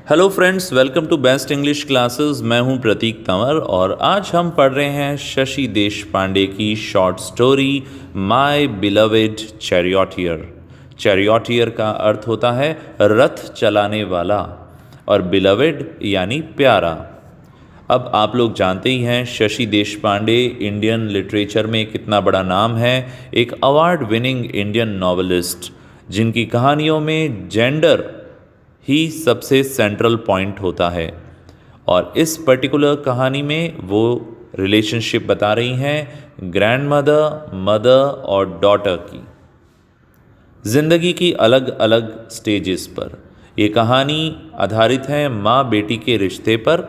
Hello friends, welcome to best English classes. मैं हूं प्रतीक तंवर और आज हम पढ़ रहे हैं शशि देशपांडे की short story my beloved charioteer. Charioteer का अर्थ होता है रथ चलाने वाला और बिलवेड यानी प्यारा। अब आप लोग जानते ही हैं शशि देशपांडे इंडियन लिटरेचर में कितना बड़ा नाम है। एक अवार्ड विनिंग इंडियन नॉवेलिस्ट जिनकी कहानियों में जेंडर ही सबसे सेंट्रल पॉइंट होता है और इस पर्टिकुलर कहानी में वो रिलेशनशिप बता रही हैं ग्रैंडमदर, मदर और डॉटर की, ज़िंदगी की अलग अलग स्टेजेस पर। ये कहानी आधारित है माँ बेटी के रिश्ते पर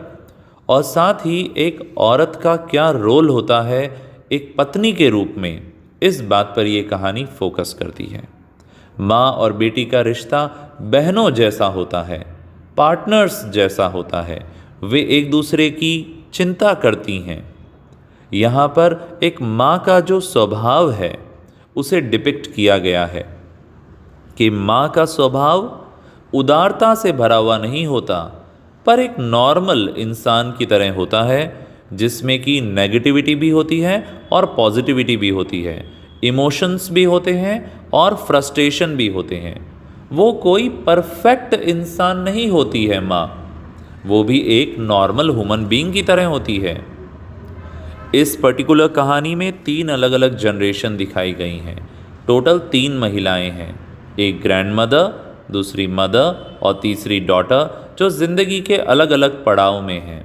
और साथ ही एक औरत का क्या रोल होता है एक पत्नी के रूप में, इस बात पर ये कहानी फोकस करती है। माँ और बेटी का रिश्ता बहनों जैसा होता है, पार्टनर्स जैसा होता है। वे एक दूसरे की चिंता करती हैं। यहाँ पर एक माँ का जो स्वभाव है उसे डिपिक्ट किया गया है कि माँ का स्वभाव उदारता से भरा हुआ नहीं होता, पर एक नॉर्मल इंसान की तरह होता है जिसमें कि नेगेटिविटी भी होती है और पॉजिटिविटी भी होती है, इमोशंस भी होते हैं और फ्रस्ट्रेशन भी होते हैं। वो कोई परफेक्ट इंसान नहीं होती है माँ, वो भी एक नॉर्मल ह्यूमन बीइंग की तरह होती है। इस पर्टिकुलर कहानी में 3 अलग अलग जनरेशन दिखाई गई हैं। टोटल 3 महिलाएं हैं, एक ग्रैंड मदर, दूसरी मदर और तीसरी डॉटर, जो ज़िंदगी के अलग अलग पड़ाव में हैं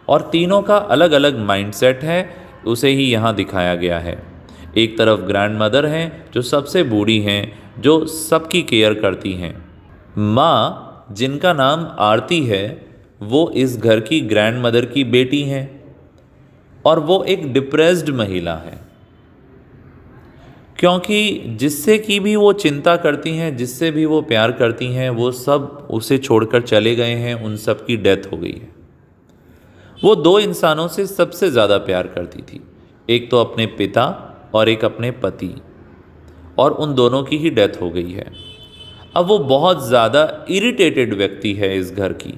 और तीनों का अलग अलग माइंडसेट है, उसे ही यहाँ दिखाया गया है। एक तरफ ग्रैंड मदर हैं जो सबसे बूढ़ी हैं, जो सबकी केयर करती हैं। माँ जिनका नाम आरती है वो इस घर की ग्रैंड मदर की बेटी हैं और वो एक डिप्रेस्ड महिला है, क्योंकि जिससे की भी वो चिंता करती हैं, जिससे भी वो प्यार करती हैं, वो सब उसे छोड़कर चले गए हैं, उन सब की डेथ हो गई है। वो 2 इंसानों से सबसे ज़्यादा प्यार करती थी, एक तो अपने पिता और एक अपने पति, और उन दोनों की ही डेथ हो गई है। अब वो बहुत ज़्यादा इरिटेटेड व्यक्ति है इस घर की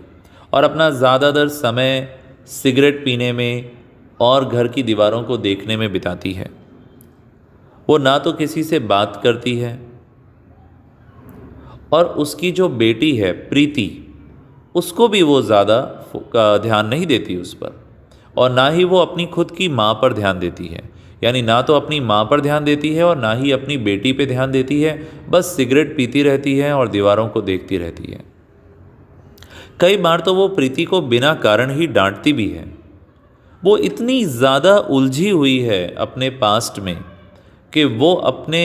और अपना ज़्यादातर समय सिगरेट पीने में और घर की दीवारों को देखने में बिताती है। वो ना तो किसी से बात करती है और उसकी जो बेटी है प्रीति, उसको भी वो ज़्यादा ध्यान नहीं देती उस पर, और ना ही वो अपनी खुद की माँ पर ध्यान देती है। यानी ना तो अपनी माँ पर ध्यान देती है और ना ही अपनी बेटी पे ध्यान देती है, बस सिगरेट पीती रहती है और दीवारों को देखती रहती है। कई बार तो वो प्रीति को बिना कारण ही डांटती भी है। वो इतनी ज़्यादा उलझी हुई है अपने पास्ट में कि वो अपने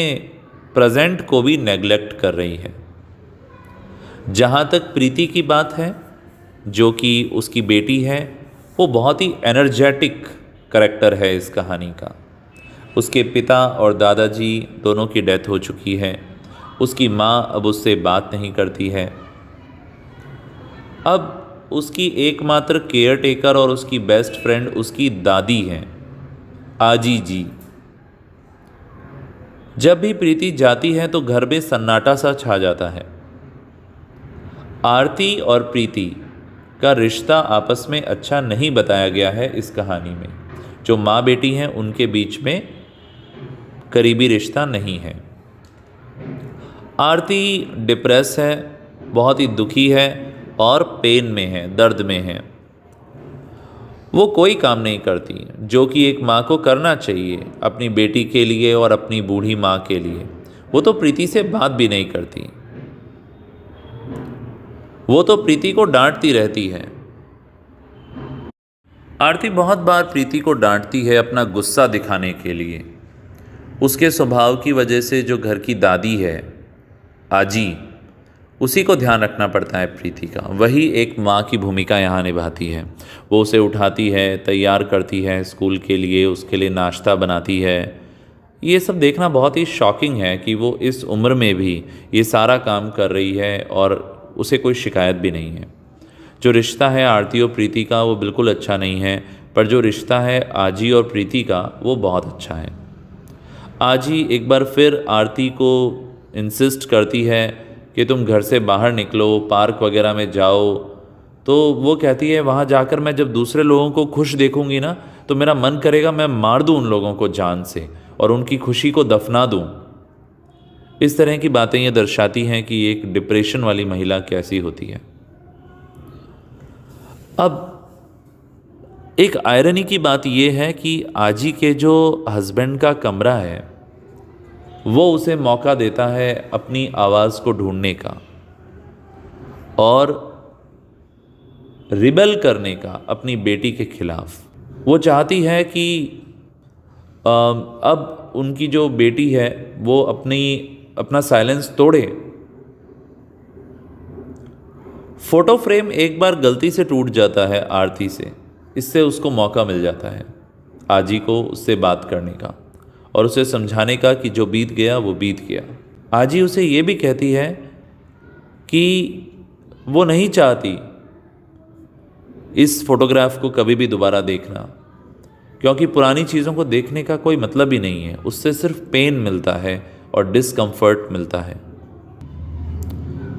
प्रेजेंट को भी नेग्लेक्ट कर रही है। जहाँ तक प्रीति की बात है, जो कि उसकी बेटी है, वो बहुत ही एनर्जेटिक करैक्टर है इस कहानी का। उसके पिता और दादाजी दोनों की डेथ हो चुकी है। उसकी माँ अब उससे बात नहीं करती है। अब उसकी एकमात्र केयर टेकर और उसकी बेस्ट फ्रेंड उसकी दादी हैं, आजी जी। जब भी प्रीति जाती है तो घर में सन्नाटा सा छा जाता है। आरती और प्रीति का रिश्ता आपस में अच्छा नहीं बताया गया है इस कहानी में। जो माँ बेटी हैं उनके बीच में करीबी रिश्ता नहीं है। आरती डिप्रेस है, बहुत ही दुखी है और पेन में है, दर्द में है। वो कोई काम नहीं करती जो कि एक माँ को करना चाहिए अपनी बेटी के लिए और अपनी बूढ़ी माँ के लिए। वो तो प्रीति से बात भी नहीं करती, वो तो प्रीति को डांटती रहती है। आरती बहुत बार प्रीति को डांटती है अपना गुस्सा दिखाने के लिए। उसके स्वभाव की वजह से जो घर की दादी है आजी, उसी को ध्यान रखना पड़ता है प्रीति का। वही एक माँ की भूमिका यहाँ निभाती है। वो उसे उठाती है, तैयार करती है स्कूल के लिए, उसके लिए नाश्ता बनाती है। ये सब देखना बहुत ही शॉकिंग है कि वो इस उम्र में भी ये सारा काम कर रही है और उसे कोई शिकायत भी नहीं है। जो रिश्ता है आरती और प्रीति का वो बिल्कुल अच्छा नहीं है, पर जो रिश्ता है आजी और प्रीति का वो बहुत अच्छा है। आजी एक बार फिर आरती को इंसिस्ट करती है कि तुम घर से बाहर निकलो, पार्क वगैरह में जाओ, तो वो कहती है वहाँ जाकर मैं जब दूसरे लोगों को खुश देखूंगी ना तो मेरा मन करेगा मैं मार दूं उन लोगों को जान से और उनकी खुशी को दफना दूं। इस तरह की बातें ये दर्शाती हैं कि एक डिप्रेशन वाली महिला कैसी होती है। अब एक आयरनी की बात यह है कि आजी के जो हस्बैंड का कमरा है वो उसे मौका देता है अपनी आवाज़ को ढूंढने का और रिबेल करने का अपनी बेटी के खिलाफ। वो चाहती है कि अब उनकी जो बेटी है वो अपना साइलेंस तोड़े। फोटो फ्रेम एक बार गलती से टूट जाता है आरती से, इससे उसको मौका मिल जाता है आजी को उससे बात करने का और उसे समझाने का कि जो बीत गया वो बीत गया। आजी उसे ये भी कहती है कि वो नहीं चाहती इस फोटोग्राफ को कभी भी दोबारा देखना, क्योंकि पुरानी चीज़ों को देखने का कोई मतलब ही नहीं है, उससे सिर्फ पेन मिलता है और डिस्कम्फर्ट मिलता है।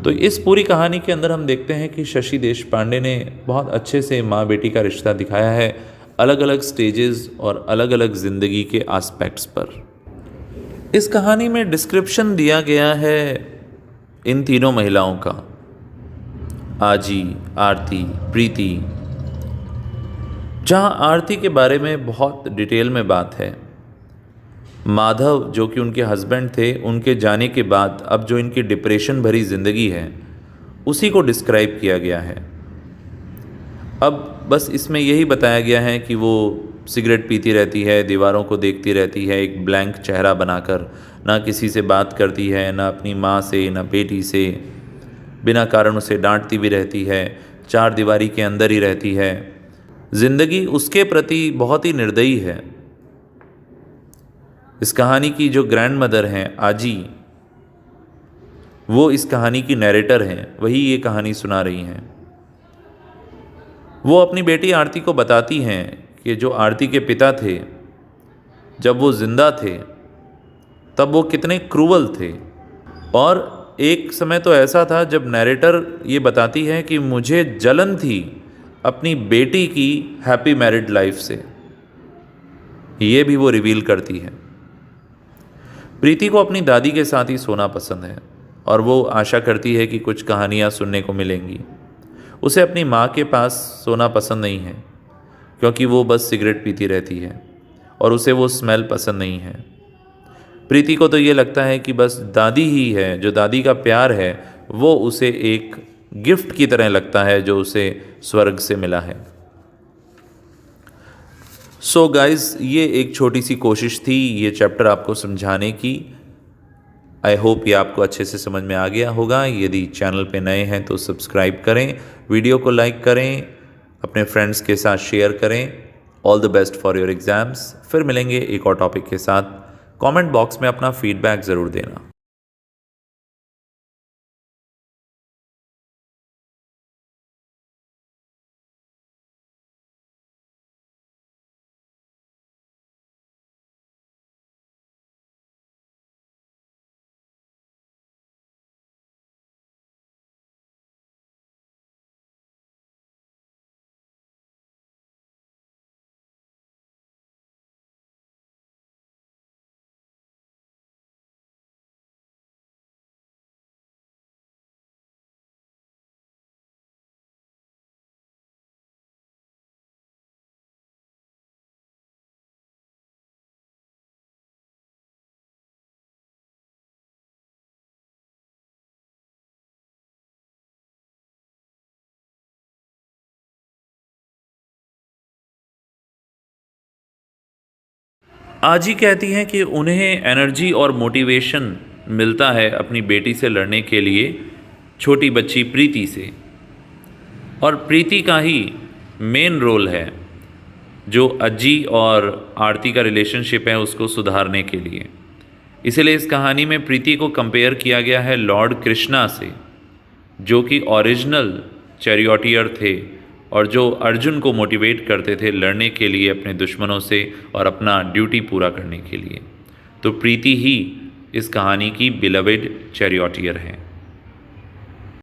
तो इस पूरी कहानी के अंदर हम देखते हैं कि शशि देशपांडे ने बहुत अच्छे से माँ बेटी का रिश्ता दिखाया है, अलग अलग स्टेजेस और अलग अलग ज़िंदगी के एस्पेक्ट्स पर। इस कहानी में डिस्क्रिप्शन दिया गया है इन तीनों महिलाओं का, आजी, आरती, प्रीति। जहाँ आरती के बारे में बहुत डिटेल में बात है, माधव जो कि उनके हस्बैंड थे, उनके जाने के बाद अब जो इनकी डिप्रेशन भरी ज़िंदगी है उसी को डिस्क्राइब किया गया है। अब बस इसमें यही बताया गया है कि वो सिगरेट पीती रहती है, दीवारों को देखती रहती है एक ब्लैंक चेहरा बनाकर, ना किसी से बात करती है, ना अपनी माँ से, ना बेटी से, बिना कारण उसे डांटती भी रहती है, चार दीवारी के अंदर ही रहती है। ज़िंदगी उसके प्रति बहुत ही निर्दयी है। इस कहानी की जो ग्रैंड मदर हैं आजी, वो इस कहानी की नैरेटर हैं, वही ये कहानी सुना रही हैं। वो अपनी बेटी आरती को बताती हैं कि जो आरती के पिता थे जब वो जिंदा थे तब वो कितने क्रूवल थे। और एक समय तो ऐसा था जब नैरेटर ये बताती है कि मुझे जलन थी अपनी बेटी की हैप्पी मैरिड लाइफ से, ये भी वो रिवील करती है। प्रीति को अपनी दादी के साथ ही सोना पसंद है और वो आशा करती है कि कुछ कहानियाँ सुनने को मिलेंगी। उसे अपनी माँ के पास सोना पसंद नहीं है क्योंकि वो बस सिगरेट पीती रहती है और उसे वो स्मेल पसंद नहीं है। प्रीति को तो ये लगता है कि बस दादी ही है, जो दादी का प्यार है वो उसे एक गिफ्ट की तरह लगता है जो उसे स्वर्ग से मिला है। सो गाइज़, ये एक छोटी सी कोशिश थी ये चैप्टर आपको समझाने की। आई होप ये आपको अच्छे से समझ में आ गया होगा। यदि चैनल पे नए हैं तो सब्सक्राइब करें, वीडियो को लाइक करें, अपने फ्रेंड्स के साथ शेयर करें। All the best for your exams. फिर मिलेंगे एक और टॉपिक के साथ। कमेंट बॉक्स में अपना फीडबैक ज़रूर देना। आजी कहती हैं कि उन्हें एनर्जी और मोटिवेशन मिलता है अपनी बेटी से लड़ने के लिए छोटी बच्ची प्रीति से, और प्रीति का ही मेन रोल है जो अज्जी और आरती का रिलेशनशिप है उसको सुधारने के लिए। इसलिए इस कहानी में प्रीति को कंपेयर किया गया है लॉर्ड कृष्णा से, जो कि ओरिजिनल चैरियटियर थे और जो अर्जुन को मोटिवेट करते थे लड़ने के लिए अपने दुश्मनों से और अपना ड्यूटी पूरा करने के लिए। तो प्रीति ही इस कहानी की बिलवेड चैरियटियर है।